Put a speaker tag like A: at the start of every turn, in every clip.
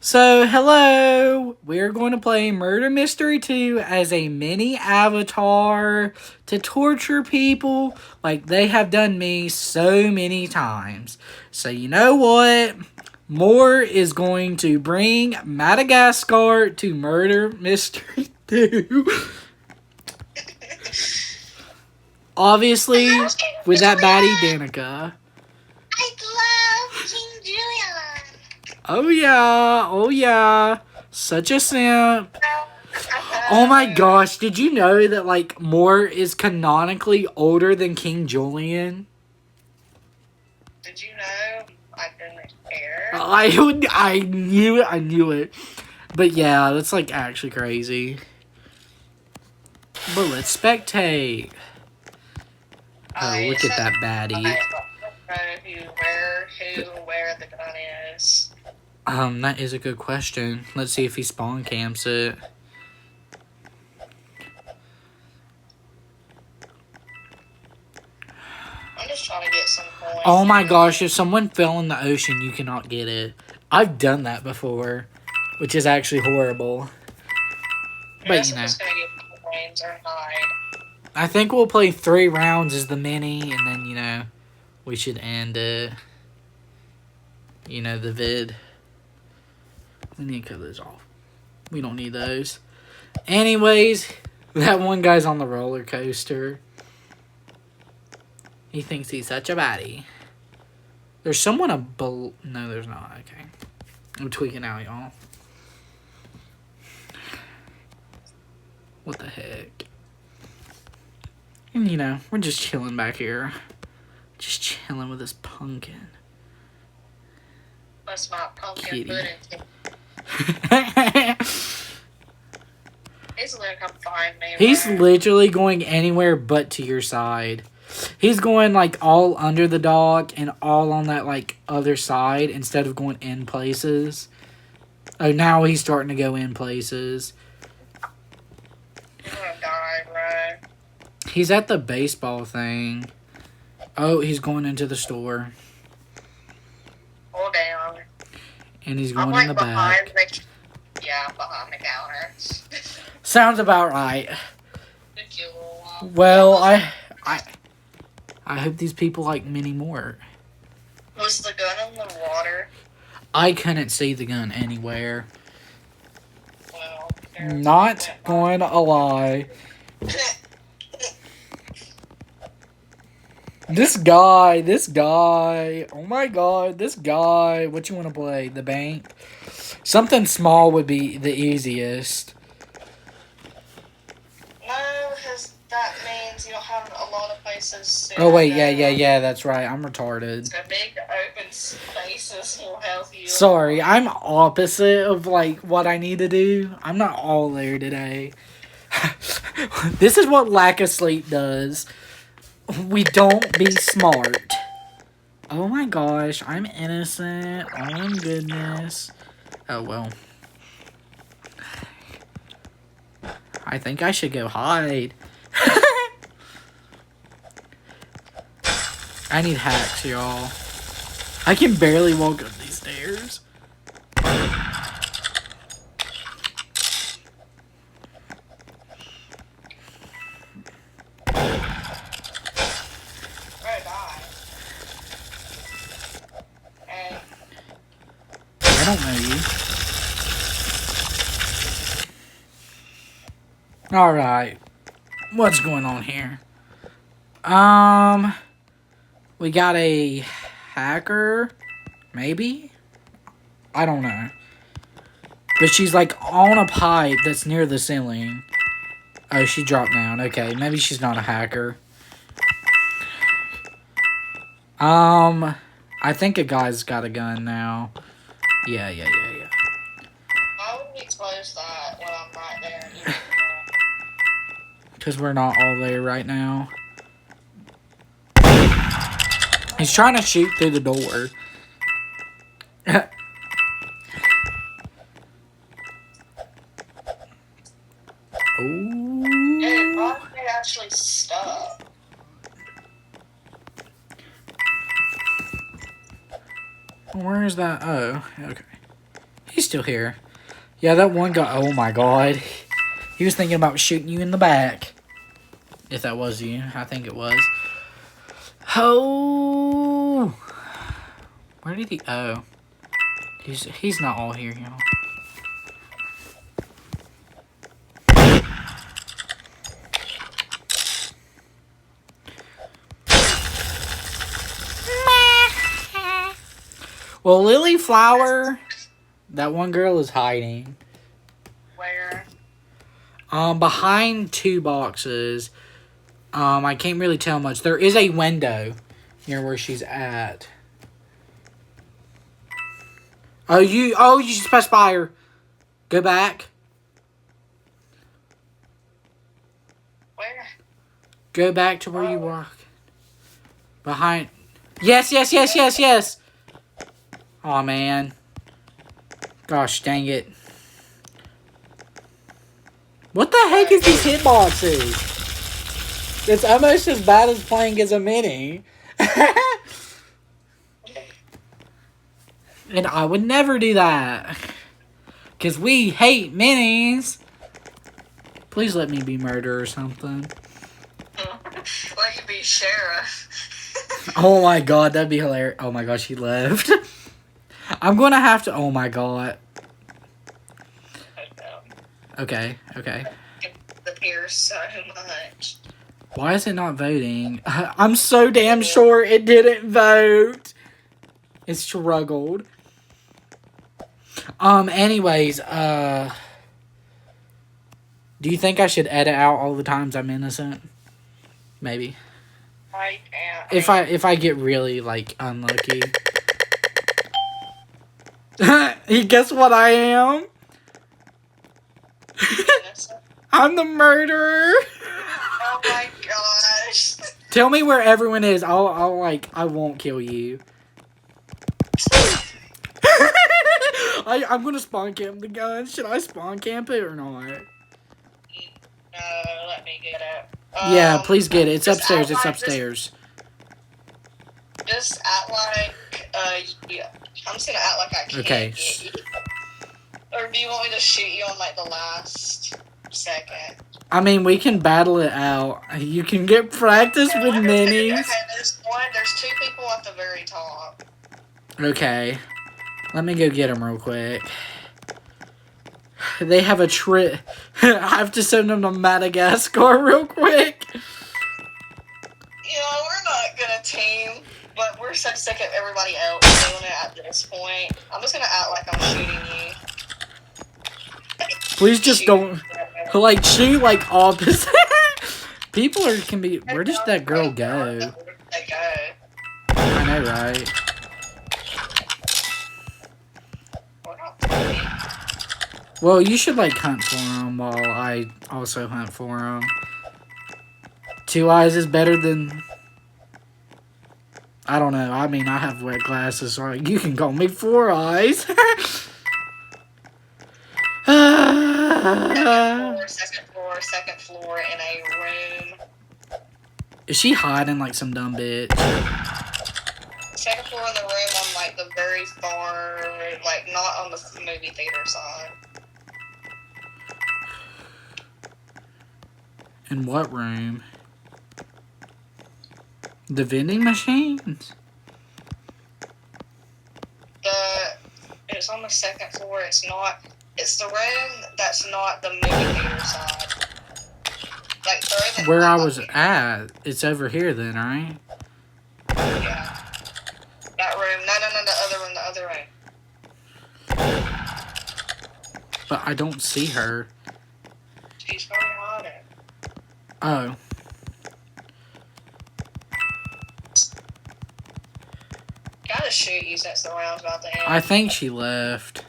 A: So, hello! We're going to play Murder Mystery 2 as a mini avatar to torture people like they have done me so many times. So, you know what? Mort is going to bring Madagascar to Murder Mystery 2. Obviously, with that baddie Danica.
B: I love King Julian.
A: Oh yeah. Such a simp. Oh my gosh, did you know that, like, Mort is canonically older than King Julian?
B: Did you know? I didn't care.
A: I knew it. But yeah, that's, like, actually crazy. But let's spectate. Oh, look at that baddie.
B: I don't know where the gun is.
A: That is a good question. Let's see if he spawn camps it.
B: I'm just trying to get some coins.
A: Oh my gosh, if someone fell in the ocean, you cannot get it. I've done that before, which is actually horrible. But, you know.
B: I'm just gonna get coins or hide.
A: I think we'll play 3 rounds as the mini, and then, you know, we should end it. You know, the vid. We need to cut those off. We don't need those. Anyways, that one guy's on the roller coaster. He thinks he's such a baddie. There's someone no, there's not. Okay. I'm tweaking out, y'all. What the heck? And, you know, we're just chilling back here. Just chilling with this pumpkin.
B: That's my pumpkin pudding. He's gonna come find me.
A: He's literally going anywhere but to your side. He's going, like, all under the dock and all on that, like, other side instead of going in places. Oh, now he's starting to go in places.
B: You're gonna die, bro.
A: He's at the baseball thing. Oh, he's going into the store.
B: Hold down.
A: And he's going in the back.
B: I'm behind the counter.
A: Sounds about right. Well, I hope these people like Mini Mort.
B: Was the gun in the water?
A: I couldn't see the gun anywhere.
B: Well,
A: Not going to lie. This guy. Oh my god, this guy. What you want to play? The bank? Something small would be the easiest.
B: No, because that means you don't have a lot of places to...
A: Oh wait, yeah, that's right. I'm retarded.
B: So big open spaces will help you.
A: Sorry, I'm opposite of, like, what I need to do. I'm not all there today. This is what lack of sleep does. We don't be smart. Oh my gosh, I'm innocent. Oh my goodness. Oh well. I think I should go hide. I need hacks, y'all. I can barely walk up these stairs. I don't know you. Alright. What's going on here? We got a hacker. Maybe? I don't know. But she's, like, on a pipe that's near the ceiling. Oh, she dropped down. Okay, maybe she's not a hacker. I think a guy's got a gun now. Yeah.
B: Why would we close that when I'm right there?
A: Because we're not all there right now. He's trying to shoot through the door. Ooh.
B: It probably actually stuck.
A: Where is that? Oh, okay. He's still here. Yeah, that one guy. Oh my god. He was thinking about shooting you in the back. If that was you, I think it was. Oh. Where did he? Oh. He's not all here, y'all. Well, Lily Flower, that one girl is hiding.
B: Where?
A: Behind 2 boxes. I can't really tell much. There is a window near where she's at. Oh, you just passed by her. Go back.
B: Where?
A: Go back to where you were. Behind. Yes. Aw, man. Gosh, dang it. What the heck is these hitboxes? It's almost as bad as playing as a mini. And I would never do that. Because we hate minis. Please let me be murder or something.
B: Let you be sheriff.
A: Oh my god, that'd be hilarious. Oh my gosh, he left. I'm going to have to... Oh my god. Okay.
B: The Pierce so much.
A: Why is it not voting? I'm so damn sure it didn't vote. It struggled. Anyways, do you think I should edit out all the times I'm innocent? Maybe.
B: I can't.
A: If I get really, like, unlucky. Guess what I am? I'm the murderer.
B: Oh my gosh.
A: Tell me where everyone is. I won't kill you. I'm gonna spawn camp the gun. Should I spawn camp it or not?
B: No, let me get it.
A: Yeah, please get it. It's upstairs. It's upstairs.
B: Just act like, yeah. I'm just gonna act like I can't get you. Or do you want me to shoot you on, like, the last second?
A: I mean, we can battle it out. You can get practice with minis.
B: Okay, there's 2 people at the very top.
A: Okay. Let me go get them real quick. They have a trip. I have to send them to Madagascar real quick.
B: You know, we're not gonna team, but we're so sick of everybody else doing it at this point. I'm just gonna act like I'm shooting you.
A: Please just don't, like, shoot, like, opposite. People can be... Where does that girl go?
B: They go.
A: I know, right? Well, you should, like, hunt for them while I also hunt for them. 2 eyes is better than... I don't know. I mean, I have wet glasses, so you can call me 4 eyes.
B: Second floor in a room.
A: Is she hiding like some dumb bitch?
B: Second floor in the room on, like, the very far, like, not on the movie theater side.
A: In what room? The vending machines?
B: It's on the second floor. It's the room that's not the movie theater side. Like,
A: where I was at. It's over here then, right?
B: Yeah. That room. No, the other room.
A: But I don't see her.
B: She's probably hiding.
A: Oh.
B: Gotta shoot you since the round's about to end.
A: I think she left.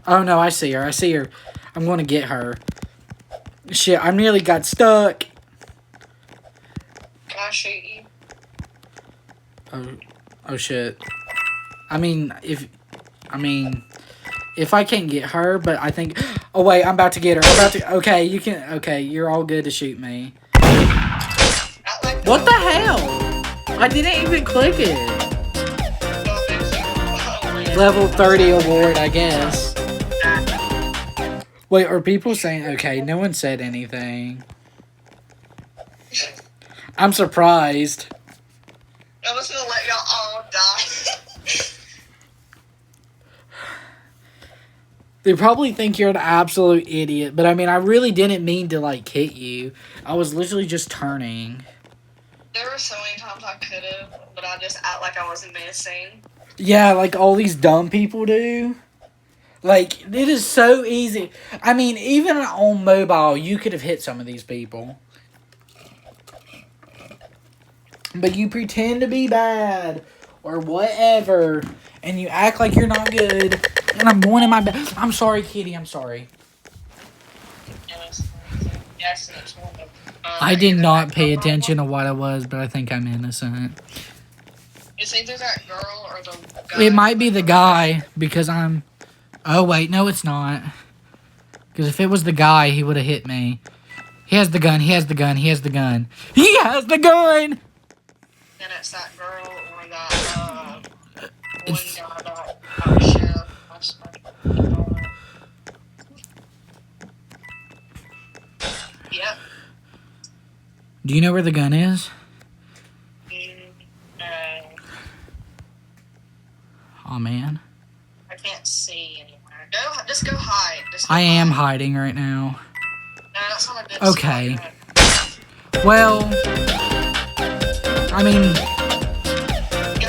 A: Oh no, I see her. I'm gonna get her. Shit, I nearly got stuck.
B: Can I shoot you?
A: Oh shit. I mean, if I can't get her, but I think... Oh wait, I'm about to get her. Okay, you can... Okay, you're all good to shoot me. What the hell? I didn't even click it. level 30 award, I guess. Wait, are people saying... Okay, no one said anything. I'm surprised.
B: I was gonna let y'all all die.
A: They probably think you're an absolute idiot, but I mean, I really didn't mean to, like, hit you. I was literally just turning.
B: There were so many times I could have, but I just act like I wasn't missing.
A: Yeah, like all these dumb people do. Like, it is so easy. I mean, even on mobile, you could have hit some of these people. But you pretend to be bad or whatever, and you act like you're not good. And I'm going in my bed. I'm sorry, Kitty. I'm sorry.
B: Yes, it's one of,
A: I did not pay attention to what it was, but I think I'm innocent.
B: It's either that girl or the guy.
A: It might be the guy, because I'm... Oh, wait. No, it's not. Because if it was the guy, he would have hit me. He has the gun. He has the gun. He has the gun. He has the gun!
B: And it's that girl or that, one guy that sheriff. Yep.
A: Do you know where the gun is?
B: No.
A: Oh, man.
B: I can't see anywhere. Just go hide.
A: I am hiding right now.
B: No, that's not a good
A: Okay.
B: spot.
A: Well, I mean,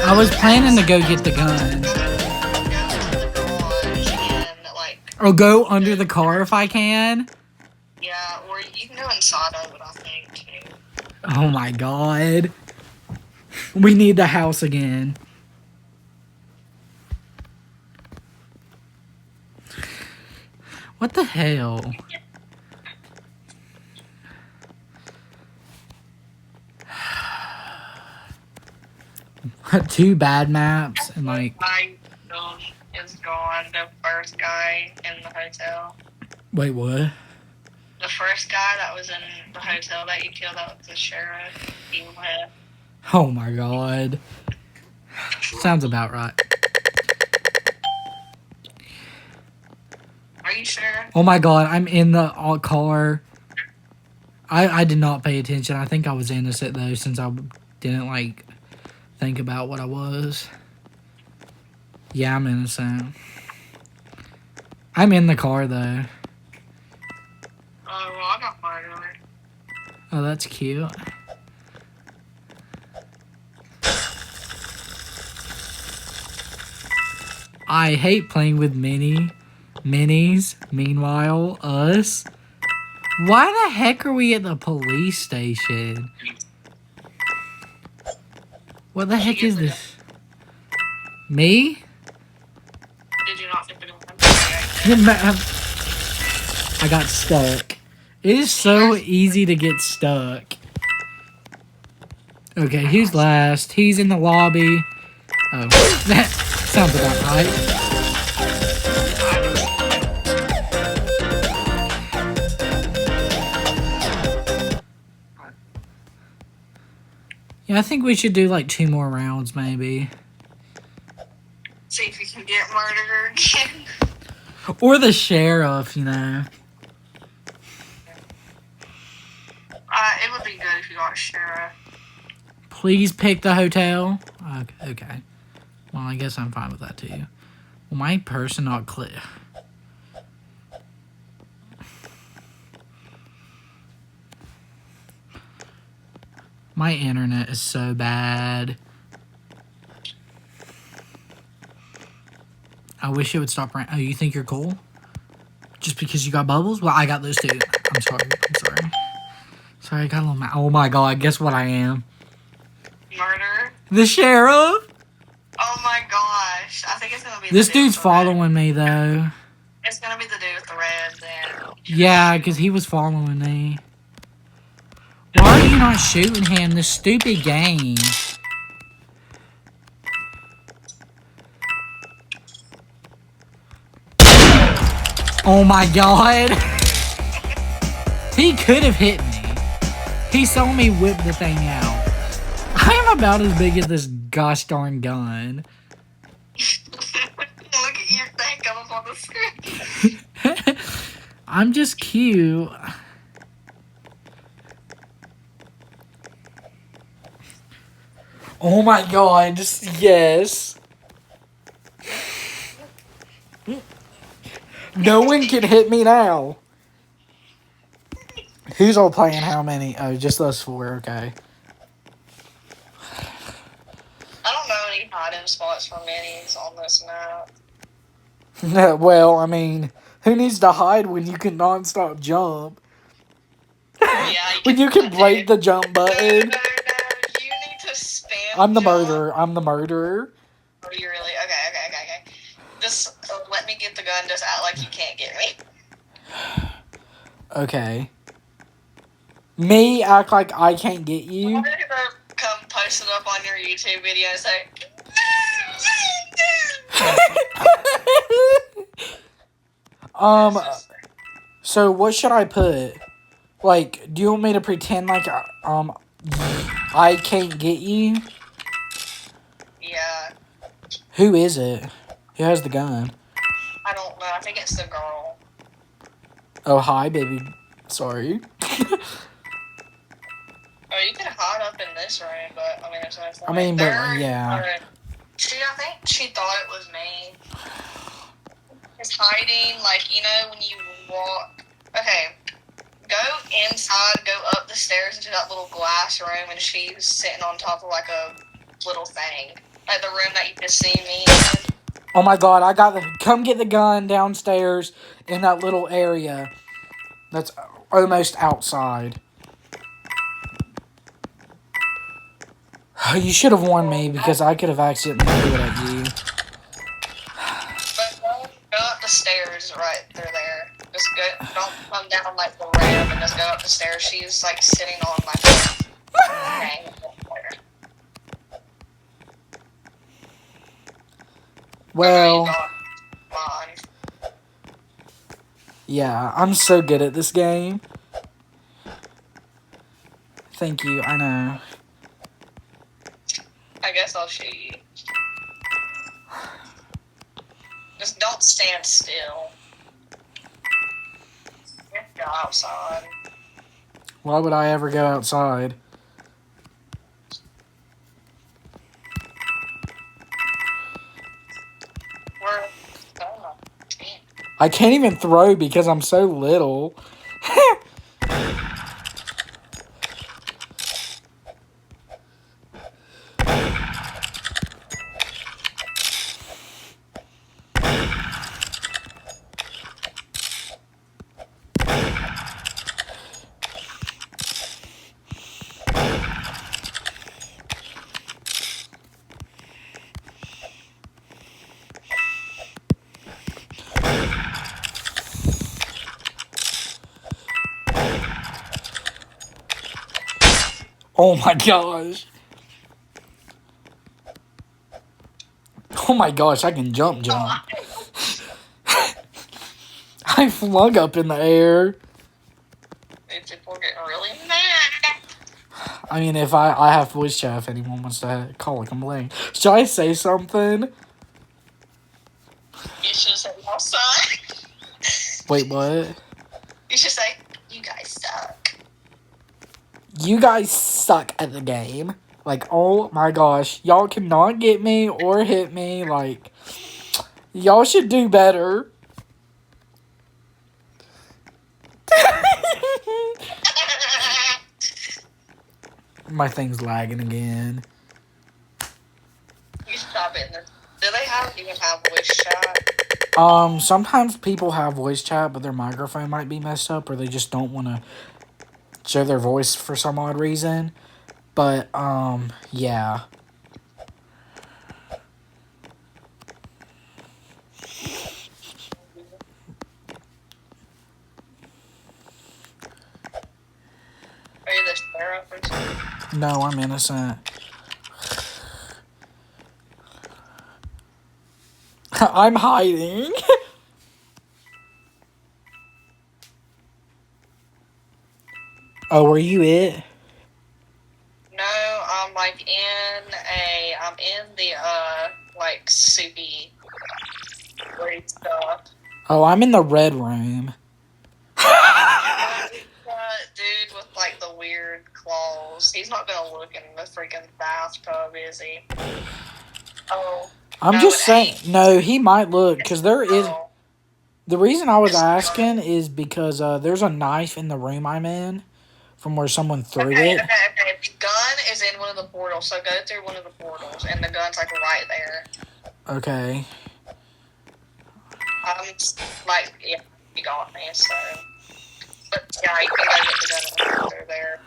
A: I was planning to go get the gun. Or go under the car if I can.
B: Yeah, or you can go inside of it, I think, too.
A: Oh my god. We need the house again. What the hell? Two bad maps and like...
B: Is gone, the first guy in the hotel.
A: Wait, what?
B: The first guy that was in the hotel that you killed, that was the sheriff. He left.
A: Oh my god. Sounds about right.
B: Are you sure?
A: Oh my god, I'm in the car. I did not pay attention. I think I was innocent though, since I didn't like think about what I was. Yeah, I'm innocent. I'm in the car though.
B: Oh, well, I got murdered.
A: Oh, that's cute. I hate playing with minis. Meanwhile, us. Why the heck are we at the police station? What the heck is this? Me?
B: Did you not think it
A: I got stuck. It is so easy to get stuck. Okay, who's last? He's in the lobby. Oh, that sounds about right. Yeah, I think we should do like 2 more rounds, maybe.
B: See if you can get murdered again.
A: Or the sheriff, you know.
B: It would be good if you got sheriff.
A: Please pick the hotel. Okay. Well, I guess I'm fine with that too. Well, my person not clear. My internet is so bad. I wish it would stop right. Oh, you think you're cool? Just because you got bubbles? Well, I got those too. I'm sorry. Sorry, I got a little mad. Oh my god, guess what I am?
B: Murder?
A: The sheriff?
B: Oh my gosh. I think it's gonna be
A: This
B: the dude
A: dude's
B: with the red.
A: following me though.
B: It's gonna be the dude with the red then.
A: Yeah, because he was following me. Why are you not shooting him? This stupid game. Oh my god. He could have hit me. He saw me whip the thing out. I am about as big as this gosh darn gun.
B: on the screen.
A: I'm just cute. Oh my god, yes. No one can hit me now. Who's all playing how many? Oh, just us four, okay.
B: I don't know any hiding spots for minis on this map.
A: Well, I mean, who needs to hide when you can non-stop jump?
B: Yeah,
A: When you can break the jump button.
B: No, you need to spam
A: I'm the
B: jump.
A: murderer. I'm the murderer.
B: Are you really? Okay. Just let me get the gun. Just act like you can't get me.
A: Okay. Me act like I can't get you?
B: I'm gonna come post it up on your YouTube video and say...
A: So what should I put? Like, do you want me to pretend like, I can't get you?
B: Yeah.
A: Who is it? Who has the gun?
B: I don't know. I think it's the girl.
A: Oh, hi, baby. Sorry.
B: Or you could hide up in this room, but I mean, there's no point.
A: I mean, but, yeah.
B: I think she thought it was me. It's hiding, like, you know, when you walk. Okay, go inside, go up the stairs into that little glass room, and she's sitting on top of, like, a little thing. Like the room that you just see me in.
A: Oh my god, come get the gun downstairs in that little area that's almost outside. You should have warned me because I could have accidentally threw it at you.
B: But go up the stairs right through there. Just go, don't come down like the ramp and just go up the stairs. She's like sitting on my hang.
A: Well, yeah, I'm so good at this game. Thank you, I know.
B: I guess I'll shoot you. Just don't stand still. Go outside.
A: Why would I ever go outside? I can't even throw because I'm so little. Oh my gosh. Oh my gosh, I can jump. I flung up in the air.
B: People getting really mad.
A: I mean, if I have voice chat if anyone wants to call a complaint. Should I say something?
B: You should say outside.
A: Wait, what?
B: You should say, you guys suck.
A: You guys suck at the game. Like, oh my gosh. Y'all cannot get me or hit me. Like, y'all should do better. My thing's lagging again.
B: You stop it. Do they even have voice chat?
A: Sometimes people have voice chat, but their microphone might be messed up, or they just don't want to show their voice for some odd reason. But, yeah.
B: Are you the sheriff or something?
A: No, I'm innocent. I'm hiding. Oh, were you it?
B: No, I'm like I'm in the like soupy great stuff.
A: Oh, I'm in the red room.
B: That dude with like the weird claws. He's not gonna look in the freaking bathtub, is he? Oh.
A: I'm
B: No,
A: just
B: it
A: saying.
B: ain't.
A: No, he might look because there is.
B: Oh,
A: The reason I was
B: it's
A: asking
B: not.
A: is because there's a knife in the room I'm in from where someone threw
B: Okay.
A: it.
B: The gun is in one of the portals, so go through one of the portals, and the gun's like right there.
A: Okay.
B: I'm like, yeah, you got me. So, but yeah, you can go get the gun through there.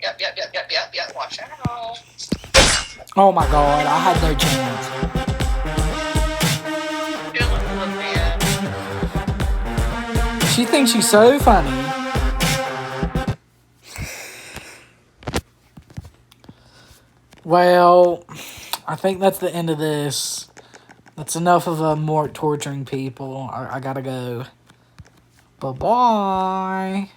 B: Yep. Watch out.
A: Oh my god, I had no chance. She thinks she's so funny. Well, I think that's the end of this. That's enough of a Mort torturing people. I gotta go. Bye-bye.